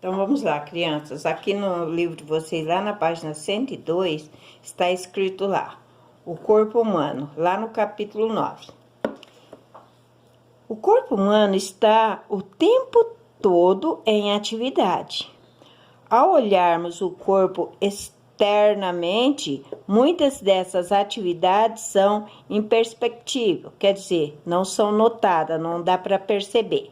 Então, vamos lá, crianças. Aqui no livro de vocês, lá na página 102, está escrito lá, o corpo humano, lá no capítulo 9. O corpo humano está o tempo todo em atividade. Ao olharmos o corpo externamente, muitas dessas atividades são imperceptíveis, quer dizer, não são notadas, não dá para perceber.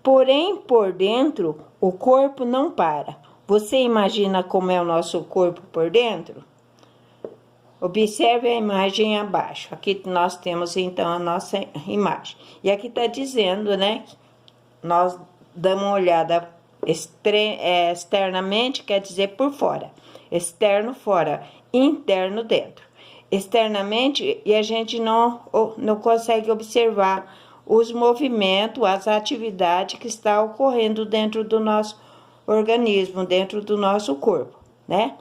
Porém, por dentro, o corpo não para. Você imagina como é o nosso corpo por dentro? Observe a imagem abaixo. Aqui nós temos, então, a nossa imagem. E aqui está dizendo, né? Nós damos uma olhada externamente, quer dizer por fora. Externo, fora. Interno, dentro. Externamente, e a gente não consegue observar os movimentos, as atividades que estão ocorrendo dentro do nosso organismo, dentro do nosso corpo, né?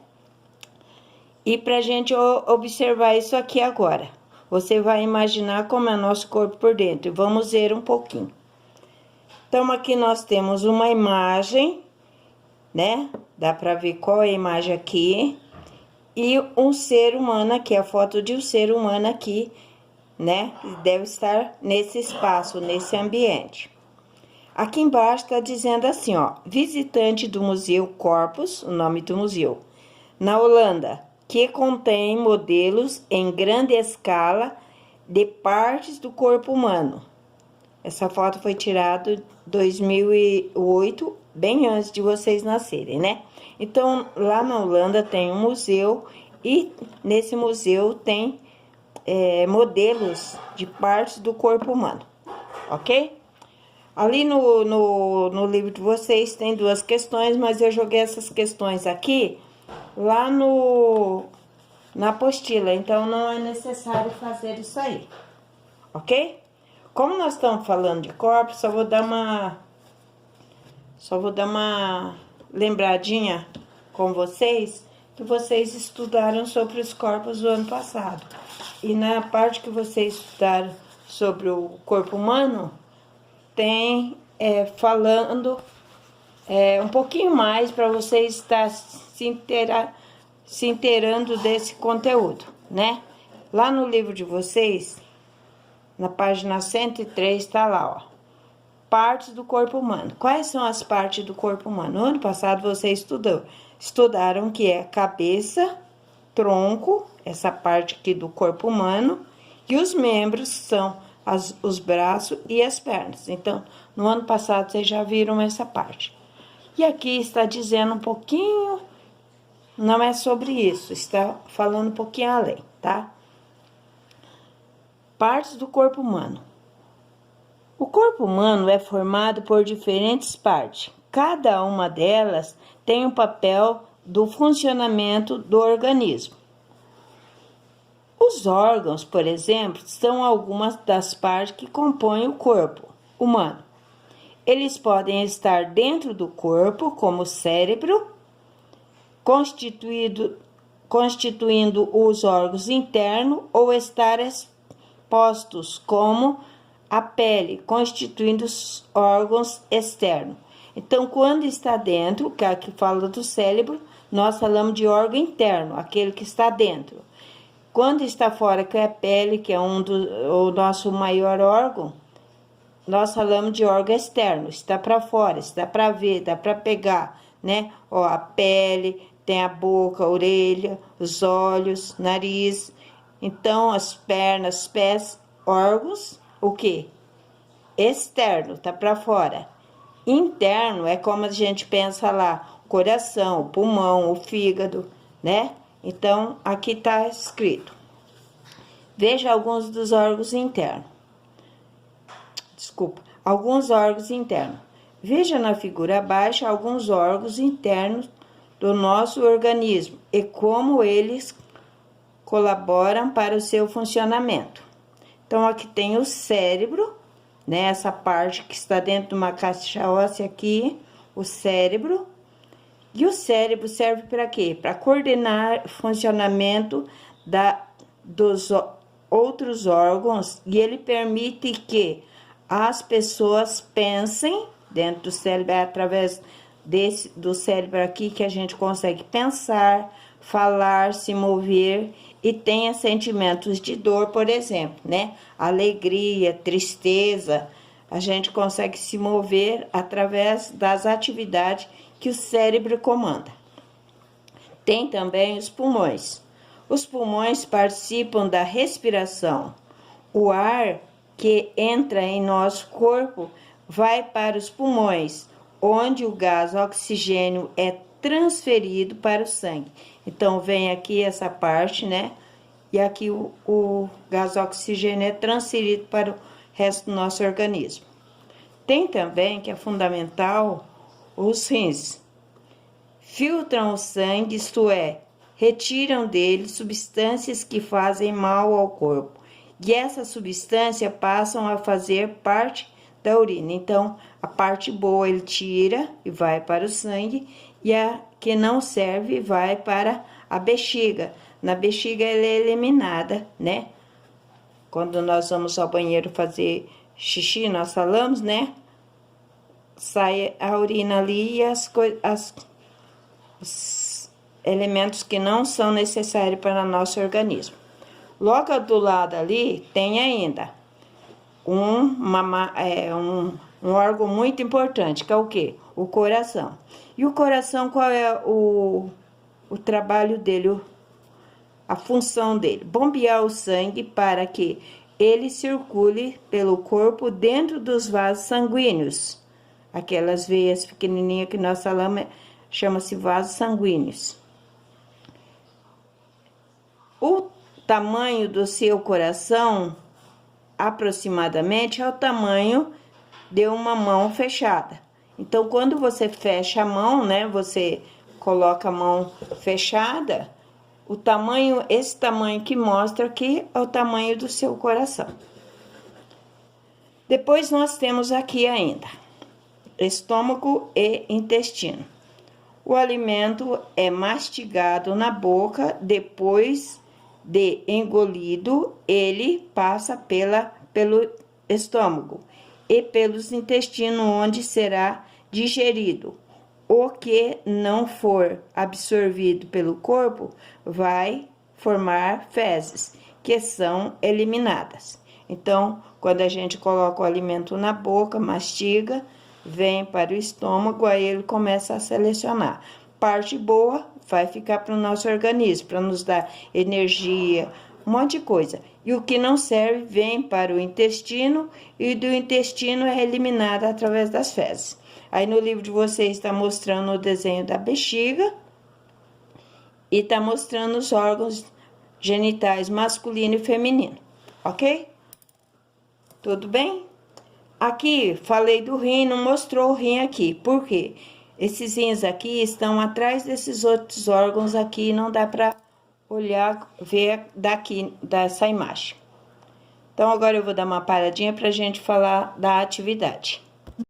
E para a gente observar isso aqui agora, você vai imaginar como é o nosso corpo por dentro. Vamos ver um pouquinho. Então, aqui nós temos uma imagem, né? Dá para ver qual é a imagem aqui. E um ser humano aqui, a foto de um ser humano aqui, né? Deve estar nesse espaço, nesse ambiente. Aqui embaixo está dizendo assim, ó, visitante do Museu Corpus, o nome do museu, na Holanda, que contém modelos em grande escala de partes do corpo humano. Essa foto foi tirada em 2008, bem antes de vocês nascerem, né? Então, lá na Holanda tem um museu e nesse museu tem modelos de partes do corpo humano, ok? Ali no livro de vocês tem duas questões, mas eu joguei essas questões aqui lá na apostila, então não é necessário fazer isso aí, ok? Como nós estamos falando de corpo, só vou dar uma lembradinha com vocês, que vocês estudaram sobre os corpos do ano passado. E na parte que vocês estudaram sobre o corpo humano, tem falando um pouquinho mais para vocês estar se inteirando desse conteúdo, né? Lá no livro de vocês, na página 103, está lá, ó. Partes do corpo humano. Quais são as partes do corpo humano? No ano passado vocês estudaram que é cabeça, tronco, essa parte aqui do corpo humano, e os membros são os braços e as pernas. Então, no ano passado vocês já viram essa parte. E aqui está dizendo um pouquinho, não é sobre isso, está falando um pouquinho além, tá? Partes do corpo humano. O corpo humano é formado por diferentes partes. Cada uma delas tem um papel do funcionamento do organismo. Os órgãos, por exemplo, são algumas das partes que compõem o corpo humano. Eles podem estar dentro do corpo, como o cérebro, constituindo os órgãos internos, ou estar expostos, como a pele, constituindo os órgãos externos. Então, quando está dentro, que aqui fala do cérebro, nós falamos de órgão interno, aquele que está dentro. Quando está fora, que é a pele, que é o nosso maior órgão, nós falamos de órgão externo, está para fora, está para ver, dá para pegar, né? Ó, a pele, tem a boca, a orelha, os olhos, nariz. Então, as pernas, pés, órgãos, o quê? Externo, tá para fora. Interno é como a gente pensa lá, o coração, o pulmão, o fígado, né? Então, aqui está escrito. Veja alguns dos órgãos internos. Desculpa, alguns órgãos internos. Veja na figura abaixo alguns órgãos internos do nosso organismo e como eles colaboram para o seu funcionamento. Então, aqui tem o cérebro, né? Essa parte que está dentro de uma caixa óssea aqui, o cérebro. E o cérebro serve para quê? Para coordenar o funcionamento dos outros órgãos, e ele permite que as pessoas pensem dentro do cérebro, através do cérebro aqui que a gente consegue pensar, falar, se mover e tenha sentimentos de dor, por exemplo, né? Alegria, tristeza, a gente consegue se mover através das atividades que o cérebro comanda. Tem também os pulmões. Os pulmões participam da respiração. O ar que entra em nosso corpo vai para os pulmões, onde o gás oxigênio é transferido para o sangue. Então, vem aqui essa parte, né? E aqui o gás oxigênio é transferido para o resto do nosso organismo. Tem também, que é fundamental, os rins. Filtram o sangue, isto é, retiram dele substâncias que fazem mal ao corpo. E essas substâncias passam a fazer parte da urina. Então, a parte boa ele tira e vai para o sangue, e a que não serve vai para a bexiga. Na bexiga ela é eliminada, né? Quando nós vamos ao banheiro fazer xixi, nós falamos, né? Sai a urina ali e os elementos que não são necessários para o nosso organismo. Logo do lado ali tem ainda um órgão muito importante, que é o quê? O coração. E o coração, qual é o trabalho dele, a função dele? Bombear o sangue para que ele circule pelo corpo dentro dos vasos sanguíneos. Aquelas veias pequenininhas que nós falamos, chama-se vasos sanguíneos. O tamanho do seu coração, aproximadamente, é o tamanho de uma mão fechada. Então, quando você fecha a mão, né, você coloca a mão fechada, o tamanho, esse tamanho que mostra aqui é o tamanho do seu coração. Depois nós temos aqui ainda estômago e intestino. O alimento é mastigado na boca, depois de engolido, ele passa pelo estômago e pelos intestinos, onde será digerido. O que não for absorvido pelo corpo vai formar fezes, que são eliminadas. Então, quando a gente coloca o alimento na boca, mastiga, vem para o estômago, aí ele começa a selecionar. Parte boa vai ficar para o nosso organismo, para nos dar energia, um monte de coisa. E o que não serve vem para o intestino, e do intestino é eliminado através das fezes. Aí no livro de vocês está mostrando o desenho da bexiga e está mostrando os órgãos genitais masculino e feminino, ok? Tudo bem? Aqui, falei do rim, não mostrou o rim aqui. Por quê? Esses rins aqui estão atrás desses outros órgãos aqui, não dá para olhar, ver daqui, dessa imagem. Então, agora eu vou dar uma paradinha para a gente falar da atividade.